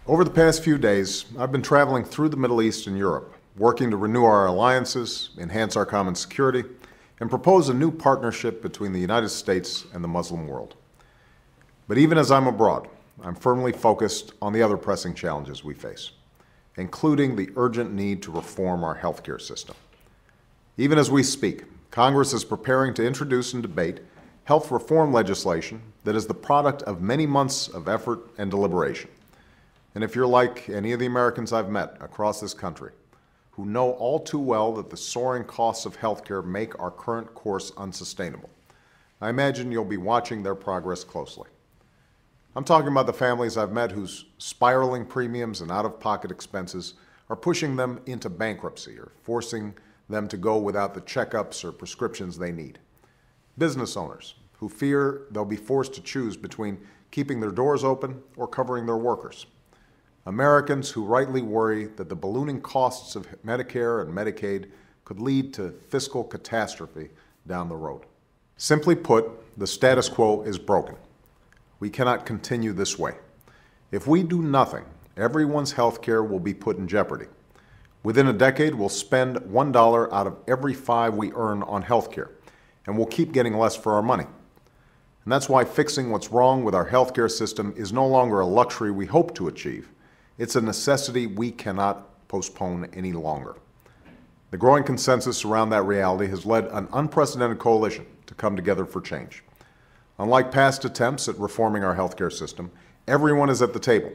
Over the past few days, I've been traveling through the Middle East and Europe, working to renew our alliances, enhance our common security, and propose a new partnership between the United States and the Muslim world. But even as I'm abroad, I'm firmly focused on the other pressing challenges we face, including the urgent need to reform our healthcare system. Even as we speak, Congress is preparing to introduce and debate health reform legislation that is the product of many months of effort and deliberation. And if you're like any of the Americans I've met across this country, who know all too well that the soaring costs of healthcare make our current course unsustainable, I imagine you'll be watching their progress closely. I'm talking about the families I've met whose spiraling premiums and out-of-pocket expenses are pushing them into bankruptcy or forcing them to go without the checkups or prescriptions they need. Business owners who fear they'll be forced to choose between keeping their doors open or covering their workers. Americans who rightly worry that the ballooning costs of Medicare and Medicaid could lead to fiscal catastrophe down the road. Simply put, the status quo is broken. We cannot continue this way. If we do nothing, everyone's health care will be put in jeopardy. Within a decade, we'll spend $1 out of every 5 we earn on health care, and we'll keep getting less for our money. And that's why fixing what's wrong with our healthcare system is no longer a luxury we hope to achieve. It's a necessity we cannot postpone any longer. The growing consensus around that reality has led an unprecedented coalition to come together for change. Unlike past attempts at reforming our healthcare system, everyone is at the table: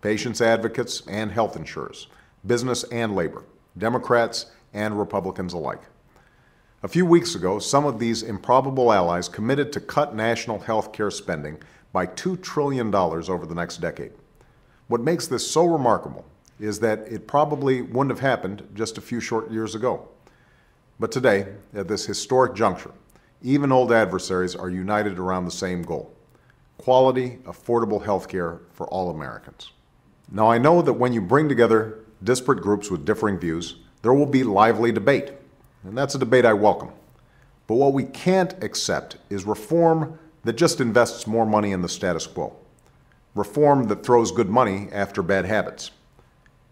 patients, advocates, and health insurers, business and labor, Democrats and Republicans alike. A few weeks ago, some of these improbable allies committed to cut national health care spending by $2 trillion over the next decade. What makes this so remarkable is that it probably wouldn't have happened just a few short years ago. But today, at this historic juncture, even old adversaries are united around the same goal: quality, affordable health care for all Americans. Now, I know that when you bring together disparate groups with differing views, there will be lively debate, and that's a debate I welcome. But what we can't accept is reform that just invests more money in the status quo. Reform that throws good money after bad habits.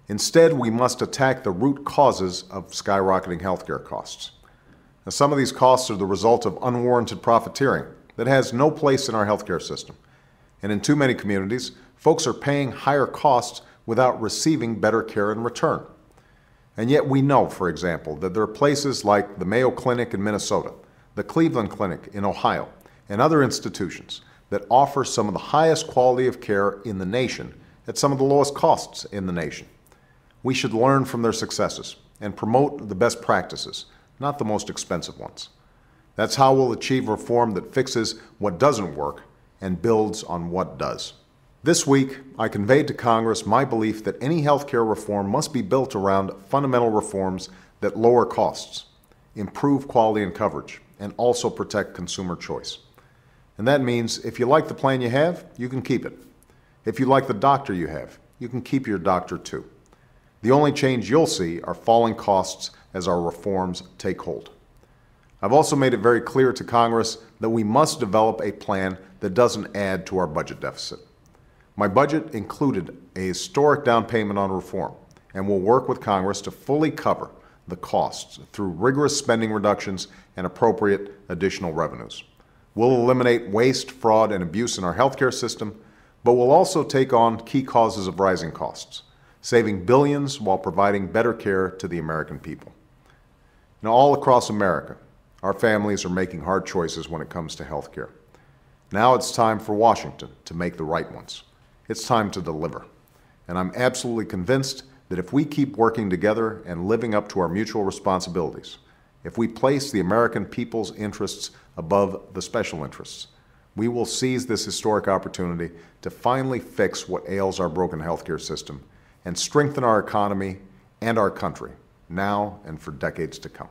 Instead, we must attack the root causes of skyrocketing healthcare costs. Now, some of these costs are the result of unwarranted profiteering that has no place in our healthcare system. And in too many communities, folks are paying higher costs without receiving better care in return. And yet we know, for example, that there are places like the Mayo Clinic in Minnesota, the Cleveland Clinic in Ohio, and other institutions that offer some of the highest quality of care in the nation at some of the lowest costs in the nation. We should learn from their successes and promote the best practices, not the most expensive ones. That's how we'll achieve reform that fixes what doesn't work and builds on what does. This week, I conveyed to Congress my belief that any healthcare reform must be built around fundamental reforms that lower costs, improve quality and coverage, and also protect consumer choice. And that means if you like the plan you have, you can keep it. If you like the doctor you have, you can keep your doctor too. The only change you'll see are falling costs as our reforms take hold. I've also made it very clear to Congress that we must develop a plan that doesn't add to our budget deficit. My budget included a historic down payment on reform, and will work with Congress to fully cover the costs through rigorous spending reductions and appropriate additional revenues. We'll eliminate waste, fraud, and abuse in our healthcare system, but we'll also take on key causes of rising costs, saving billions while providing better care to the American people. Now, all across America, our families are making hard choices when it comes to healthcare. Now it's time for Washington to make the right ones. It's time to deliver. And I'm absolutely convinced that if we keep working together and living up to our mutual responsibilities, if we place the American people's interests above the special interests, we will seize this historic opportunity to finally fix what ails our broken healthcare system and strengthen our economy and our country now and for decades to come.